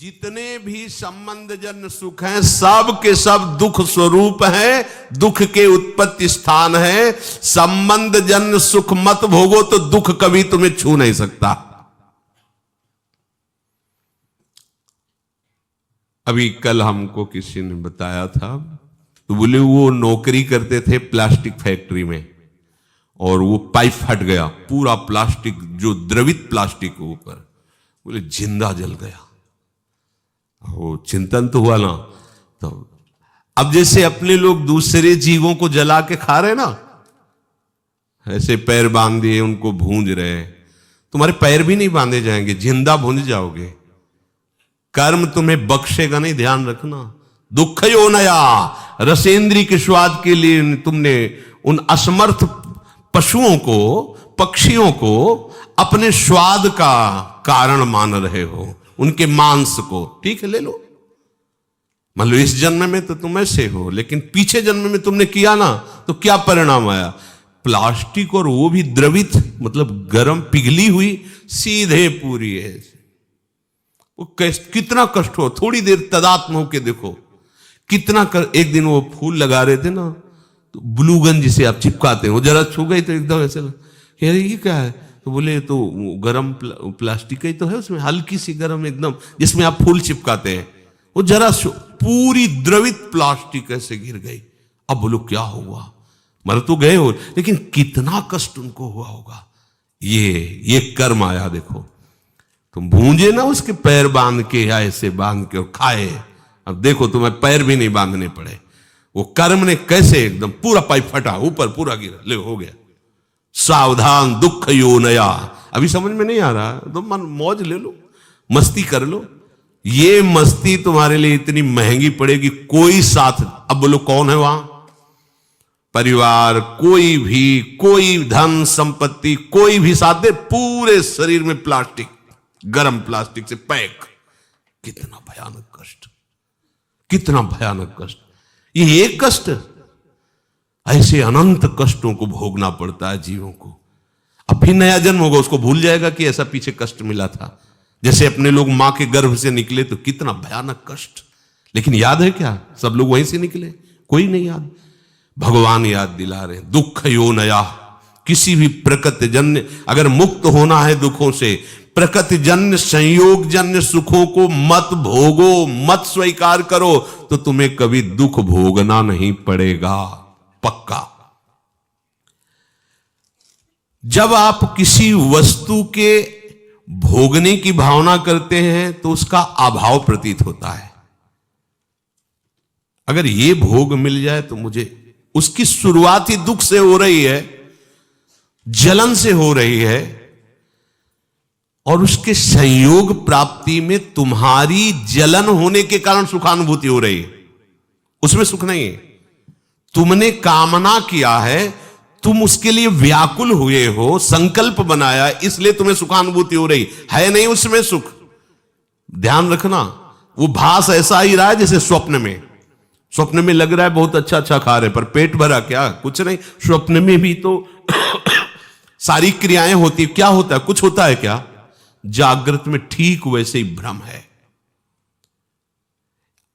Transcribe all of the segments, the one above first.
जितने भी संबंध जन्य सुख हैं सब के सब दुख स्वरूप हैं, दुख के उत्पत्ति स्थान है। संबंध जन्य सुख मत भोगो तो दुख कभी तुम्हें छू नहीं सकता। अभी कल हमको किसी ने बताया था, तो बोले वो नौकरी करते थे प्लास्टिक फैक्ट्री में और वो पाइप फट गया, पूरा प्लास्टिक जो द्रवित प्लास्टिक के ऊपर, बोले जिंदा जल गया। वो चिंतन तो हुआ ना। तो अब जैसे अपने लोग दूसरे जीवों को जला के खा रहे ना, ऐसे पैर बांध दिए उनको भूंज रहे, तुम्हारे पैर भी नहीं बांधे जाएंगे, जिंदा भूंज जाओगे। कर्म तुम्हें बख्शेगा नहीं, ध्यान रखना। दुख यो नया रसेंद्री के स्वाद के लिए तुमने उन असमर्थ पशुओं को, पक्षियों को अपने स्वाद का कारण मान रहे हो, उनके मांस को। ठीक है, ले लो, मान लो इस जन्म में तो तुम ऐसे हो, लेकिन पीछे जन्म में तुमने किया ना, तो क्या परिणाम आया? प्लास्टिक, और वो भी द्रवित, मतलब गर्म पिघली हुई, सीधे पूरी है। वो कितना कष्ट हो। थोड़ी देर तदात्म होके देखो कितना एक दिन वो फूल लगा रहे थे ना, तो ब्लूगन जिसे आप चिपकाते हैं, वो जरा छू गई तो एकदम ऐसे कह रही ये क्या है, तो बोले तो गरम प्लास्टिक ही तो है, उसमें हल्की सी गरम एकदम, जिसमें आप फूल चिपकाते हैं। वो जरा पूरी द्रवित प्लास्टिक ऐसे गिर गई। अब बोलो क्या हुआ? मर तो गए हो, लेकिन कितना कष्ट उनको हुआ होगा। ये कर्म आया। देखो तुम भूंजे ना उसके पैर बांध के या ऐसे बांध के और खाए, अब देखो तुम्हें पैर भी नहीं बांधने पड़े। वो कर्म ने कैसे एकदम पूरा पाइप फटा, ऊपर पूरा गिरा, ले हो गया। सावधान दुख यो नया। अभी समझ में नहीं आ रहा तो मन मौज ले लो, मस्ती कर लो। ये मस्ती तुम्हारे लिए इतनी महंगी पड़ेगी, कोई साथ। अब बोलो कौन है वहां? परिवार, कोई भी, कोई धन संपत्ति, कोई भी साथ दे, पूरे शरीर में प्लास्टिक, गरम प्लास्टिक से पैक। कितना भयानक कष्ट, कितना भयानक कष्ट। ये एक कष्ट, ऐसे अनंत कष्टों को भोगना पड़ता है जीवों को। अब फिर नया जन्म होगा, उसको भूल जाएगा कि ऐसा पीछे कष्ट मिला था। जैसे अपने लोग मां के गर्भ से निकले तो कितना भयानक कष्ट, लेकिन याद है क्या? सब लोग वहीं से निकले, कोई नहीं याद। भगवान याद दिला रहे, दुख यो नया। किसी भी प्रकृति जन्य अगर मुक्त होना है दुखों से, प्रकृति जन्य संयोग जन्य सुखों को मत भोगो, मत स्वीकार करो, तो तुम्हें कभी दुख भोगना नहीं पड़ेगा, पक्का। जब आप किसी वस्तु के भोगने की भावना करते हैं तो उसका अभाव प्रतीत होता है। अगर ये भोग मिल जाए तो मुझे, उसकी शुरुआत ही दुख से हो रही है, जलन से हो रही है, और उसके संयोग प्राप्ति में तुम्हारी जलन होने के कारण सुखानुभूति हो रही है, उसमें सुख नहीं है। तुमने कामना किया है, तुम उसके लिए व्याकुल हुए हो, संकल्प बनाया, इसलिए तुम्हें सुखानुभूति हो रही है, नहीं उसमें सुख। ध्यान रखना, वो भास ऐसा ही रहा है जैसे स्वप्न में। स्वप्न में लग रहा है बहुत अच्छा अच्छा खा रहे, पर पेट भरा क्या? कुछ नहीं। स्वप्न में भी तो सारी क्रियाएं होती, क्या होता है? कुछ होता है क्या? जागृत में ठीक वैसे ही भ्रम है।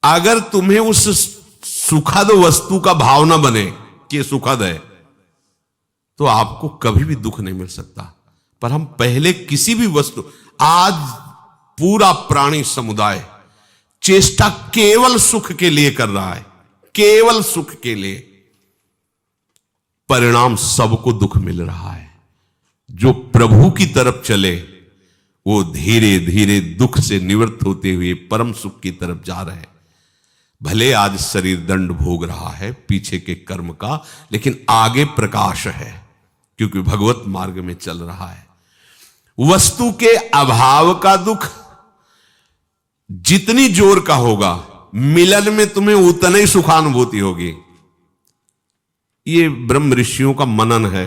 अगर तुम्हें उस सुखद वस्तु का भावना बने कि सुखद है, तो आपको कभी भी दुख नहीं मिल सकता। पर हम पहले किसी भी वस्तु, आज पूरा प्राणी समुदाय चेष्टा केवल सुख के लिए कर रहा है, केवल सुख के लिए। परिणाम सबको दुख मिल रहा है। जो प्रभु की तरफ चले वो धीरे धीरे दुख से निवृत्त होते हुए परम सुख की तरफ जा रहे हैं। भले आज शरीर दंड भोग रहा है पीछे के कर्म का, लेकिन आगे प्रकाश है, क्योंकि भगवत मार्ग में चल रहा है। वस्तु के अभाव का दुख जितनी जोर का होगा, मिलन में तुम्हें उतनी ही सुखानुभूति होगी। ये ब्रह्म ऋषियों का मनन है।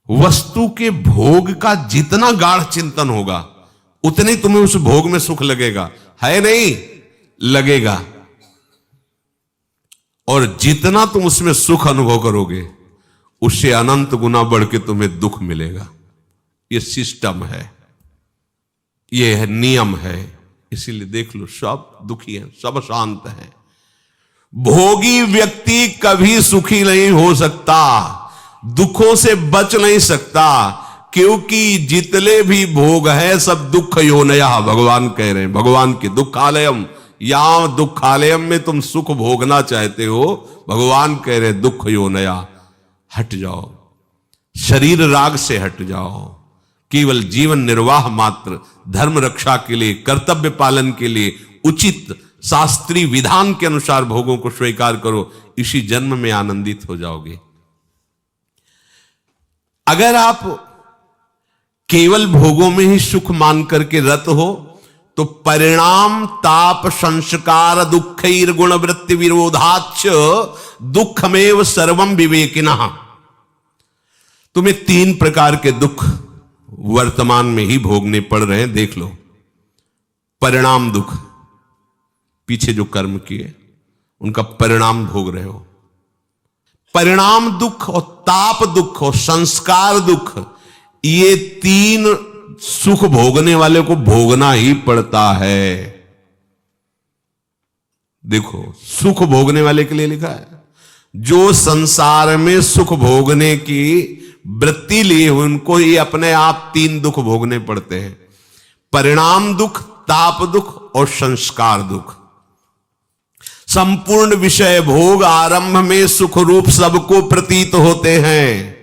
वस्तु के भोग का जितना गाढ़ चिंतन होगा, उतने तुम्हें उस भोग में सुख लगेगा, है नहीं? लगेगा। और जितना तुम उसमें सुख अनुभव करोगे, उससे अनंत गुना बढ़ के तुम्हें दुख मिलेगा। ये सिस्टम है, ये है नियम है, इसीलिए देख लो सब दुखी हैं, सब शांत हैं। भोगी व्यक्ति कभी सुखी नहीं हो सकता, दुखों से बच नहीं सकता, क्योंकि जितने भी भोग है सब दुख योनया, भगवान कह रहे हैं, भगवान के दुखालयम, यहां दुखालयम में तुम सुख भोगना चाहते हो, भगवान कह रहे हैं दुख योनया, हट जाओ, शरीर राग से हट जाओ, केवल जीवन निर्वाह मात्र, धर्म रक्षा के लिए, कर्तव्य पालन के लिए उचित शास्त्रीय विधान के अनुसार भोगों को स्वीकार करो, इसी जन्म में आनंदित हो जाओगे। अगर आप केवल भोगों में ही सुख मान करके रत हो तो परिणाम ताप संस्कार दुखैर गुण वृत्ति विरोधाच दुखमेव सर्वम विवेकिनः, तुम्हें 3 प्रकार के दुख वर्तमान में ही भोगने पड़ रहे हैं। देख लो, परिणाम दुख, पीछे जो कर्म किए उनका परिणाम भोग रहे हो, परिणाम दुख और ताप दुख और संस्कार दुख, ये 3 सुख भोगने वाले को भोगना ही पड़ता है। देखो, सुख भोगने वाले के लिए लिखा है, जो संसार में सुख भोगने की वृत्ति लिए हुए उनको ही अपने आप 3 दुख भोगने पड़ते हैं, परिणाम दुख, ताप दुख और संस्कार दुख। संपूर्ण विषय भोग आरंभ में सुख रूप सबको प्रतीत होते हैं।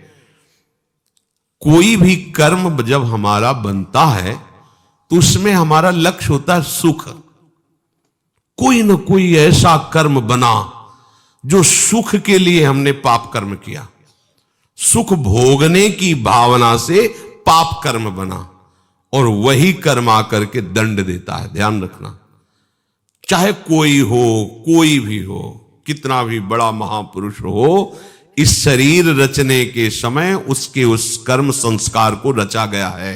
कोई भी कर्म जब हमारा बनता है तो उसमें हमारा लक्ष्य होता है सुख। कोई न कोई ऐसा कर्म बना जो सुख के लिए हमने पाप कर्म किया, सुख भोगने की भावना से पाप कर्म बना, और वही कर्म आकर के दंड देता है। ध्यान रखना, चाहे कोई हो, कोई भी हो, कितना भी बड़ा महापुरुष हो, इस शरीर रचने के समय उसके उस कर्म संस्कार को रचा गया है।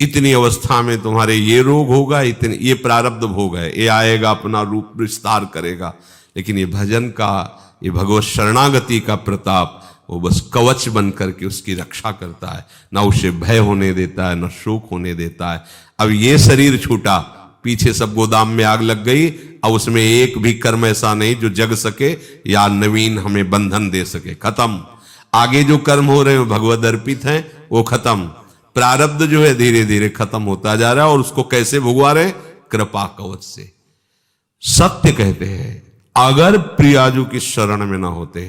इतनी अवस्था में तुम्हारे ये रोग होगा, इतने ये प्रारब्ध भोग है, ये आएगा, अपना रूप विस्तार करेगा। लेकिन ये भजन का, ये भगवत शरणागति का प्रताप, वो बस कवच बन करके उसकी रक्षा करता है, ना उसे भय होने देता है, ना शोक होने देता है। अब ये शरीर छूटा, पीछे सब गोदाम में आग लग गई, अब उसमें एक भी कर्म ऐसा नहीं जो जग सके या नवीन हमें बंधन दे सके, खत्म। आगे जो कर्म हो रहे हैं भगवद अर्पित हैं, वो खत्म। प्रारब्ध जो है धीरे धीरे खत्म होता जा रहा है, और उसको कैसे भुगवा रहे? कृपा कवच से। सत्य कहते हैं, अगर प्रियाजू की शरण में ना होते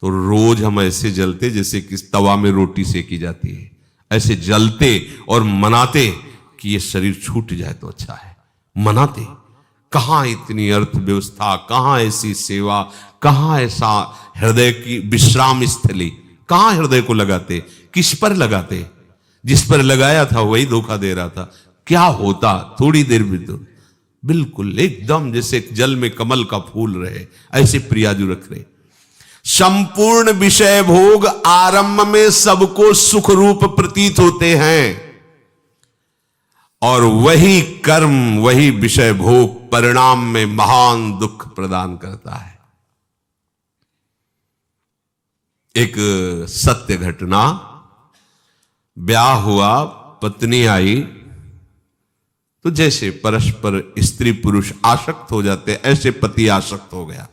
तो रोज हम ऐसे जलते जैसे किस तवा में रोटी सेकी जाती है, ऐसे जलते और मनाते कि ये शरीर छूट जाए तो अच्छा है, मनाते। कहां इतनी अर्थव्यवस्था, कहां ऐसी सेवा, कहां ऐसा हृदय की विश्राम स्थली, कहां हृदय को लगाते, किस पर लगाते? जिस पर लगाया था वही धोखा दे रहा था। क्या होता थोड़ी देर भी तो बिल्कुल एकदम जैसे जल में कमल का फूल रहे, ऐसे प्रियाजू रख रहे। संपूर्ण विषय भोग आरंभ में सबको सुख रूप प्रतीत होते हैं, और वही कर्म, वही विषय भोग परिणाम में महान दुख प्रदान करता है। एक सत्य घटना, ब्याह हुआ, पत्नी आई, तो जैसे परस्पर स्त्री पुरुष आसक्त हो जाते, ऐसे पति आसक्त हो गया।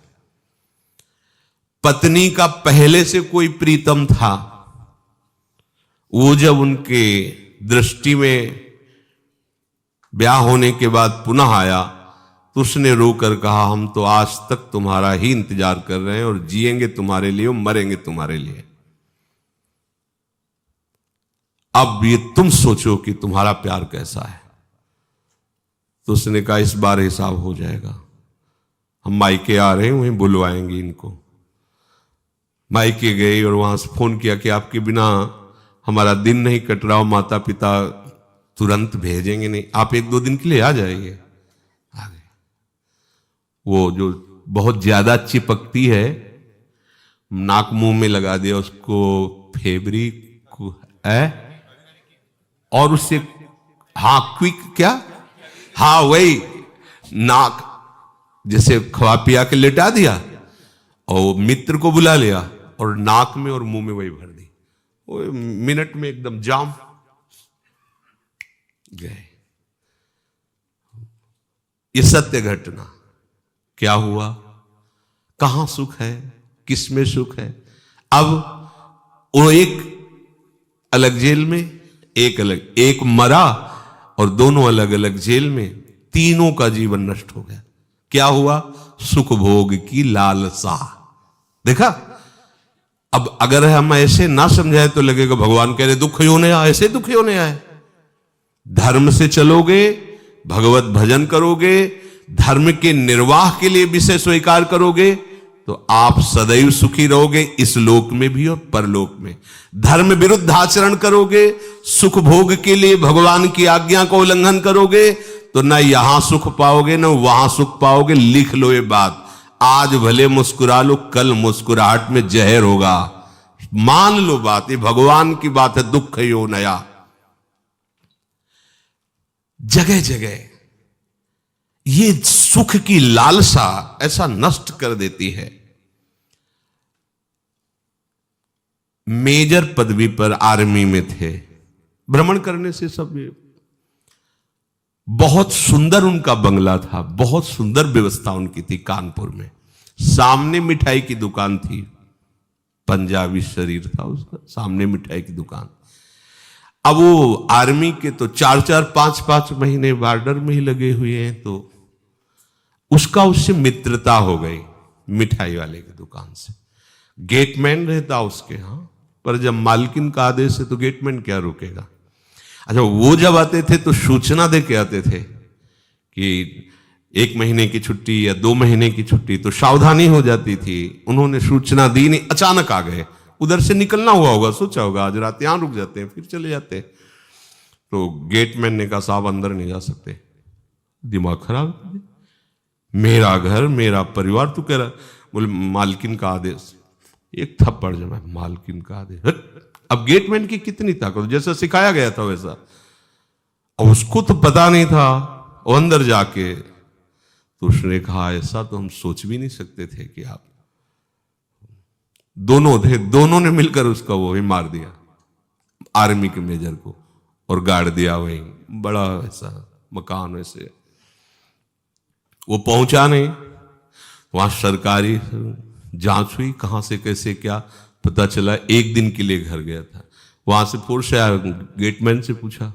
पत्नी का पहले से कोई प्रीतम था, वो जब उनके दृष्टि में ब्याह होने के बाद पुनः आया तो उसने रोकर कहा, हम तो आज तक तुम्हारा ही इंतजार कर रहे हैं और जिएंगे तुम्हारे लिए और मरेंगे तुम्हारे लिए। अब ये तुम सोचो कि तुम्हारा प्यार कैसा है। तो उसने कहा, इस बार हिसाब हो जाएगा, हम मायके आ रहे हैं, वहीं बुलवाएंगे इनको। मायके गए और वहां से फोन किया कि आपके बिना हमारा दिन नहीं कट रहा, माता पिता तुरंत भेजेंगे नहीं, आप 1-2 दिन के लिए आ जाइए। आ गए। वो जो बहुत ज्यादा चिपकती है, नाक मुंह में लगा दिया उसको, फेब्रिक है, और उससे हाँ क्विक क्या, हाँ वही नाक जैसे खवा पिया के लेटा दिया, और मित्र को बुला लिया और नाक में और मुंह में वही भर दी। वो मिनट में एकदम जाम गए। ये सत्य घटना। क्या हुआ, कहां सुख है, किसमें सुख है। अब वो एक अलग जेल में, एक अलग, एक मरा और दोनों अलग अलग जेल में, तीनों का जीवन नष्ट हो गया। क्या हुआ, सुख भोग की लालसा। देखा, अब अगर हम ऐसे ना समझाए तो लगेगा भगवान कह रहे दुख होने आए, ऐसे दुख होने आए। धर्म से चलोगे, भगवत भजन करोगे, धर्म के निर्वाह के लिए विषय स्वीकार करोगे तो आप सदैव सुखी रहोगे, इस लोक में भी और परलोक में। धर्म विरुद्ध आचरण करोगे, सुख भोग के लिए भगवान की आज्ञा को उल्लंघन करोगे तो ना यहां सुख पाओगे ना वहां सुख पाओगे। लिख लो ये बात, आज भले मुस्कुरा लो, कल मुस्कुराहट में जहर होगा। मान लो बात, ये भगवान की बात है। दुख यो नया, जगह जगह ये सुख की लालसा ऐसा नष्ट कर देती है। मेजर पदवी पर आर्मी में थे, भ्रमण करने से सब, बहुत सुंदर उनका बंगला था, बहुत सुंदर व्यवस्था उनकी थी कानपुर में। सामने मिठाई की दुकान थी, पंजाबी शरीर था उसका, सामने मिठाई की दुकान। अब वो आर्मी के तो 4-4, 5-5 महीने बॉर्डर में ही लगे हुए हैं, तो उसका उससे मित्रता हो गई मिठाई वाले की दुकान से। गेटमैन रहता उसके यहां, पर जब मालकिन का आदेश है तो गेटमैन क्या रुकेगा। अच्छा, वो जब आते थे तो सूचना दे के आते थे कि 1 महीने की छुट्टी या 2 महीने की छुट्टी, तो सावधानी हो जाती थी। उन्होंने सूचना दी नहीं, अचानक आ गए। उधर से निकलना हुआ होगा, सोचा होगा आज रात यहां रुक जाते हैं, फिर चले जाते। तो गेटमैन ने कहा साहब अंदर नहीं जा सकते। दिमाग खराब, मेरा घर मेरा परिवार, तू कह रहा। बोले मालकिन का आदेश। एक थप्पड़ जमा, मालकिन का आदेश। अब गेटमैन की कितनी ताकत, जैसा सिखाया गया था वैसा। और उसको तो पता नहीं था, वो अंदर जाके तो उसने कहा ऐसा तो हम सोच भी नहीं सकते थे कि आप दोनों थे, दोनों ने मिलकर उसका वो ही मार दिया, आर्मी के मेजर को, और गाड़ दिया वहीं। बड़ा ऐसा मकान वैसे, वो पहुंचा नहीं। वहां सरकारी जांच हुई, कहां से कैसे क्या पता चला। 1 दिन के लिए घर गया था, वहां से फोर्स आया, गेटमैन से पूछा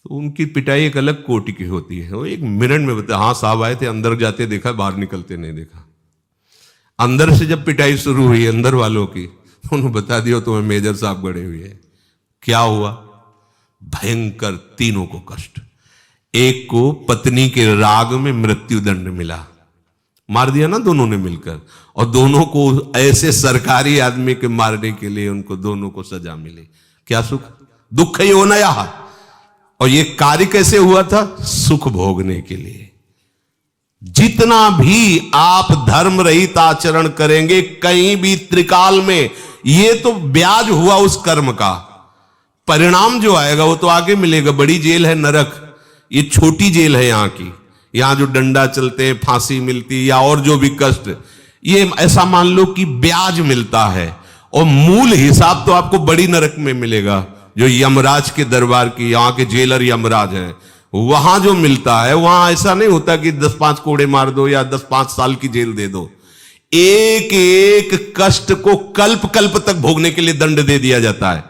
तो उनकी पिटाई एक अलग कोटि की होती है। वो 1 मिनट में बताया, हाँ साहब आए थे, अंदर जाते देखा, बाहर निकलते नहीं देखा। अंदर से जब पिटाई शुरू हुई अंदर वालों की, तो उन्होंने बता दिया तुम्हें मेजर साहब गड़े हुए हैं। क्या हुआ, भयंकर, तीनों को कष्ट। एक को पत्नी के राग में मृत्यु दंड मिला, मार दिया ना दोनों ने मिलकर, और दोनों को ऐसे सरकारी आदमी के मारने के लिए उनको दोनों को सजा मिली। क्या सुख, दुख ही होना यह। और ये कार्य कैसे हुआ था, सुख भोगने के लिए। जितना भी आप धर्म रहित आचरण करेंगे कहीं भी त्रिकाल में, ये तो ब्याज हुआ उस कर्म का। परिणाम जो आएगा वो तो आगे मिलेगा। बड़ी जेल है नरक, ये छोटी जेल है यहाँ की। यहां जो डंडा चलते हैं, फांसी मिलती या और जो भी कष्ट, ये ऐसा मान लो कि ब्याज मिलता है, और मूल हिसाब तो आपको बड़ी नरक में मिलेगा, जो यमराज के दरबार की, यहाँ के जेलर यमराज हैं, वहां जो मिलता है। वहां ऐसा नहीं होता कि 10-5 कोड़े मार दो या 10-5 साल की जेल दे दो। एक एक कष्ट को कल्प कल्प तक भोगने के लिए दंड दे दिया जाता है।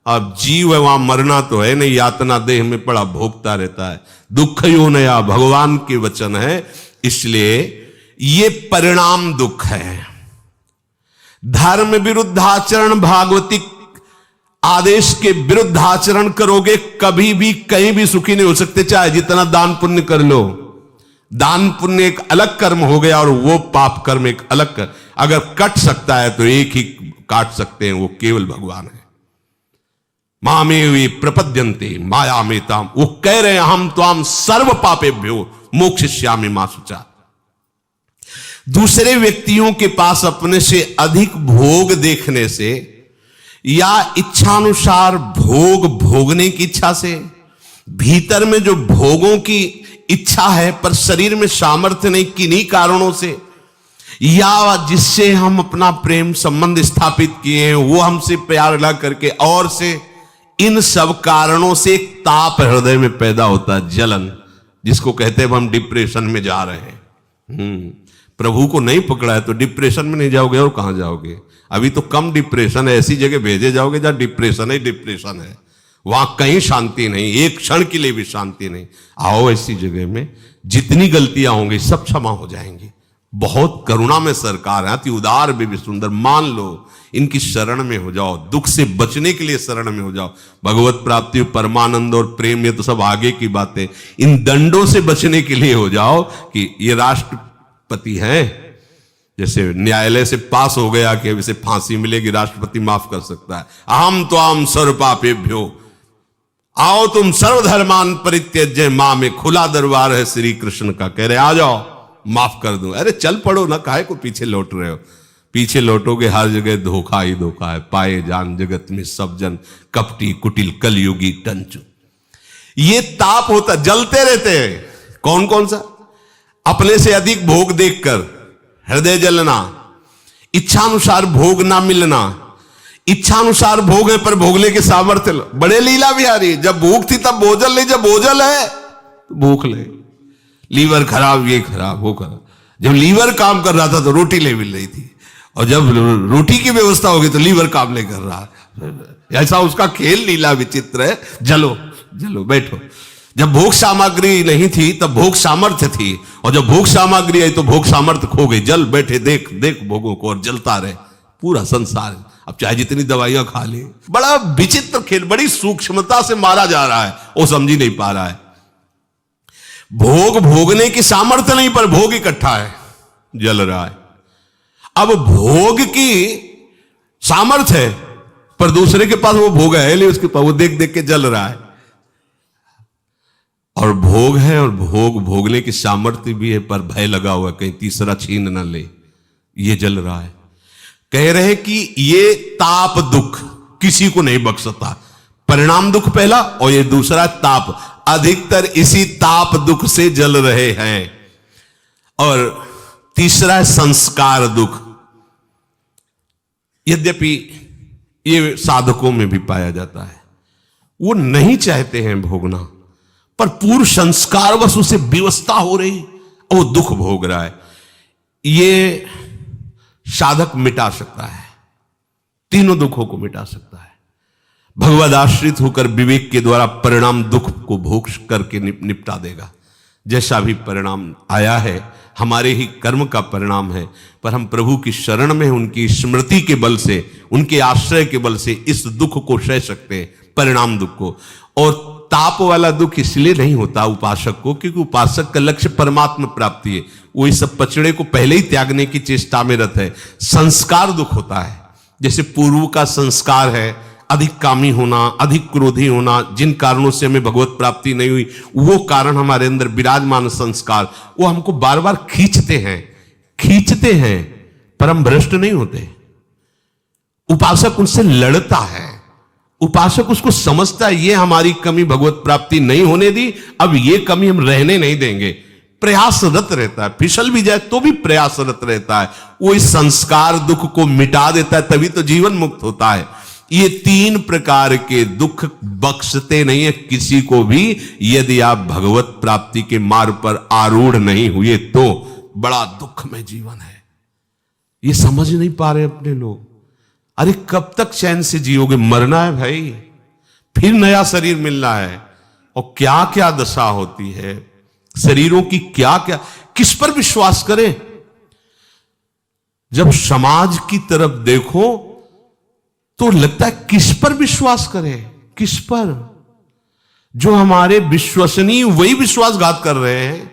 अब जीव है, वहां मरना तो है नहीं, यातना देह में पड़ा भोगता रहता है। दुख यो नया, भगवान के वचन है, इसलिए ये परिणाम दुख है। धर्म विरुद्ध आचरण, भागवतिक आदेश के विरुद्ध आचरण करोगे, कभी भी कहीं भी सुखी नहीं हो सकते, चाहे जितना दान पुण्य कर लो। दान पुण्य एक अलग कर्म हो गया और वो पाप कर्म एक अलग कर। अगर कट सकता है तो एक ही काट सकते हैं, वो केवल भगवान है। मामेवे प्रपद्यन्ते माया में ताम, वो कह रहे हैं हम त्वाम सर्व पापेभ्यो मोक्षयिष्यामि मा शुचा। दूसरे व्यक्तियों के पास अपने से अधिक भोग देखने से या इच्छानुसार भोग भोगने की इच्छा से, भीतर में जो भोगों की इच्छा है पर शरीर में सामर्थ्य नहीं, किन्हीं कारणों से, या जिससे हम अपना प्रेम संबंध स्थापित किए हैं वो हमसे प्यार ना करके और से, इन सब कारणों से एक ताप हृदय में पैदा होता है, जलन। जिसको कहते हैं हम डिप्रेशन में जा रहे हैं। प्रभु को नहीं पकड़ा है तो डिप्रेशन में नहीं जाओगे और कहां जाओगे? अभी तो कम डिप्रेशन है, ऐसी जगह भेजे जाओगे जहां डिप्रेशन है, वहां कहीं शांति नहीं, एक क्षण के लिए भी शांति नहीं। आओ ऐसी जगह में जितनी गलतियां होंगी सब क्षमा हो जाएंगी। बहुत करुणा में सरकार है, अति उदार भी सुंदर। मान लो इनकी शरण में हो जाओ, दुख से बचने के लिए शरण में हो जाओ। भगवत प्राप्ति, परमानंद और प्रेम, ये तो सब आगे की बातें। इन दंडों से बचने के लिए हो जाओ कि ये राष्ट्रपति हैं, जैसे न्यायालय से पास हो गया कि अब इसे फांसी मिलेगी, राष्ट्रपति माफ कर सकता है। अहम तो आम सर्व पापेभ्यो, आओ तुम सर्वधर्मान परित्यज्य मां में खुला दरबार है श्री कृष्ण का। कह रहे आ जाओ, माफ कर दूं। अरे चल पड़ो ना, काहे को पीछे लौट रहे हो? पीछे लौटोगे हर जगह धोखा ही धोखा है। पाए जान जगत में सब जन कपटी कुटिल कलयुगी टंचु। ये ताप होता, जलते रहते हैं। कौन कौन सा? अपने से अधिक भोग देखकर हृदय जलना, इच्छानुसार भोग ना मिलना। इच्छानुसार भोग है पर भोगने के सामर्थ्य। बड़े लीला बिहारी, जब भूख थी तब भोजन ले, जब भोजन है तो भूख ले। लीवर खराब, ये खराब, वो खराब। जब लीवर काम कर रहा था तो रोटी ले मिल रही थी, और जब रोटी की व्यवस्था होगी तो लीवर काम नहीं कर रहा। ऐसा उसका खेल लीला विचित्र है। जलो जलो बैठो। जब भोग सामग्री नहीं थी तब भोग सामर्थ्य थी, और जब भोग सामग्री आई तो भोग सामर्थ्य खो गई। जल बैठे देख देख भोगों को और जलता रहे पूरा संसार। अब चाहे जितनी दवाइयां खा ले, बड़ा विचित्र खेल, बड़ी सूक्ष्मता से मारा जा रहा है, वो समझ ही नहीं पा रहा है। भोग भोगने की सामर्थ्य नहीं, पर भोग इकट्ठा है, जल रहा है। अब भोग की सामर्थ्य है पर दूसरे के पास वो भोग है नहीं, उसके पास वो देख देख के जल रहा है। और भोग है और भोग भोगने की सामर्थ्य भी है, पर भय लगा हुआ है कहीं तीसरा छीन न ले, ये जल रहा है। कह रहे कि ये ताप दुख किसी को नहीं बख्शता। परिणाम दुख पहला, और ये दूसरा ताप। अधिकतर इसी ताप दुख से जल रहे हैं। और तीसरा है संस्कार दुख। यद्यपि ये साधकों में भी पाया जाता है, वो नहीं चाहते हैं भोगना, पर पूर्व संस्कार बस उसे विवस्था हो रही और वो दुख भोग रहा है। ये साधक मिटा सकता है, तीनों दुखों को मिटा सकता है। भगवद आश्रित होकर विवेक के द्वारा परिणाम दुख को भोग करके निपटा देगा। जैसा भी परिणाम आया है हमारे ही कर्म का परिणाम है, पर हम प्रभु की शरण में उनकी स्मृति के बल से, उनके आश्रय के बल से इस दुख को सह सकते हैं, परिणाम दुख को। और ताप वाला दुख इसलिए नहीं होता उपासक को, क्योंकि उपासक का लक्ष्य परमात्मा प्राप्ति है। वो इस सब पचड़े को पहले ही त्यागने की चेष्टा में रत है। संस्कार दुख होता है, जैसे पूर्व का संस्कार है अधिक कामी होना, अधिक क्रोधी होना, जिन कारणों से हमें भगवत प्राप्ति नहीं हुई, वो कारण हमारे अंदर विराजमान संस्कार, वो हमको बार बार खींचते हैं, पर हम भ्रष्ट नहीं होते। उपासक उनसे लड़ता है, उपासक उसको समझता है ये हमारी कमी भगवत प्राप्ति नहीं होने दी, अब ये कमी हम रहने नहीं देंगे। प्रयासरत रहता है, फिसल भी जाए तो भी प्रयासरत रहता है। वो इस संस्कार दुख को मिटा देता है, तभी तो जीवन मुक्त होता है। ये तीन प्रकार के दुख बख्शते नहीं है किसी को भी, यदि आप भगवत प्राप्ति के मार्ग पर आरूढ़ नहीं हुए तो। बड़ा दुख में जीवन है, ये समझ नहीं पा रहे अपने लोग। अरे कब तक चैन से जियोगे? मरना है भाई, फिर नया शरीर मिलना है। और क्या क्या दशा होती है शरीरों की, क्या क्या, किस पर विश्वास करें? जब समाज की तरफ देखो तो लगता है किस पर विश्वास करें, किस पर? जो हमारे विश्वसनीय वही विश्वासघात कर रहे हैं,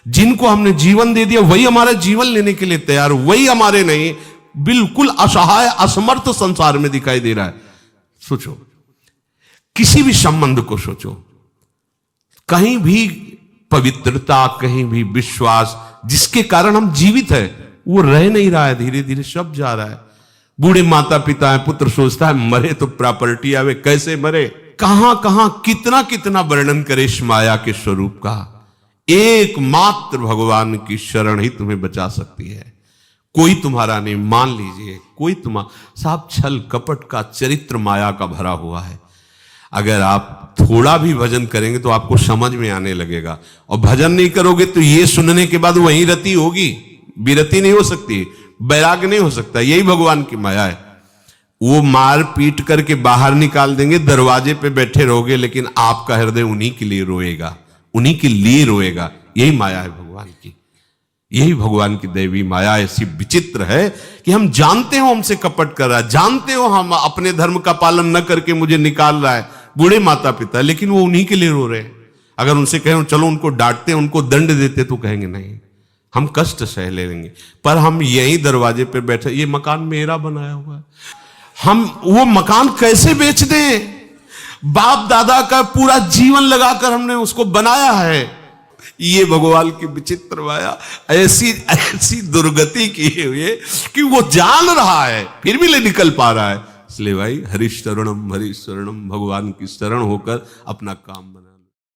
जिनको हमने जीवन दे दिया वही हमारा जीवन लेने के लिए तैयार, वही हमारे नहीं, बिल्कुल असहाय असमर्थ संसार में दिखाई दे रहा है। सोचो, किसी भी संबंध को सोचो, कहीं भी पवित्रता, कहीं भी विश्वास जिसके कारण हम जीवित है, वो रह नहीं रहा है, धीरे धीरे सब जा रहा है। बूढ़े माता पिता है, पुत्र सोचता है मरे तो प्रॉपर्टी आवे, कैसे मरे, कहां कहां कितना कितना वर्णन करे इस माया के स्वरूप का। एकमात्र भगवान की शरण ही तुम्हें बचा सकती है। कोई तुम्हारा नहीं, मान लीजिए कोई तुम्हारा, साहब छल कपट का चरित्र माया का भरा हुआ है। अगर आप थोड़ा भी भजन करेंगे तो आपको समझ में आने लगेगा, और भजन नहीं करोगे तो ये सुनने के बाद वहीं रति होगी, विरति नहीं हो सकती, वैराग्य नहीं हो सकता। यही भगवान की माया है। वो मार पीट करके बाहर निकाल देंगे, दरवाजे पे बैठे रहोगे, लेकिन आपका हृदय उन्हीं के लिए रोएगा, उन्हीं के लिए रोएगा। यही माया है भगवान की, यही भगवान की दैवी माया ऐसी विचित्र है कि हम जानते हो हमसे कपट कर रहा है, जानते हो हम अपने धर्म का पालन न करके मुझे निकाल रहा है, बूढ़े माता पिता, लेकिन वो उन्हीं के लिए रो रहे हैं। अगर उनसे कहें चलो उनको डांटते उनको दंड देते तो कहेंगे नहीं, हम कष्ट सह लेंगे, पर हम यही दरवाजे पे बैठे, ये मकान मेरा बनाया हुआ है, हम वो मकान कैसे बेच दें? बाप दादा का पूरा जीवन लगाकर हमने उसको बनाया है। ये भगवान की विचित्र माया ऐसी ऐसी दुर्गति की हुई कि वो जान रहा है फिर भी ले निकल पा रहा है। इसलिए भाई हरिशरणम भगवान की शरण होकर अपना काम बना।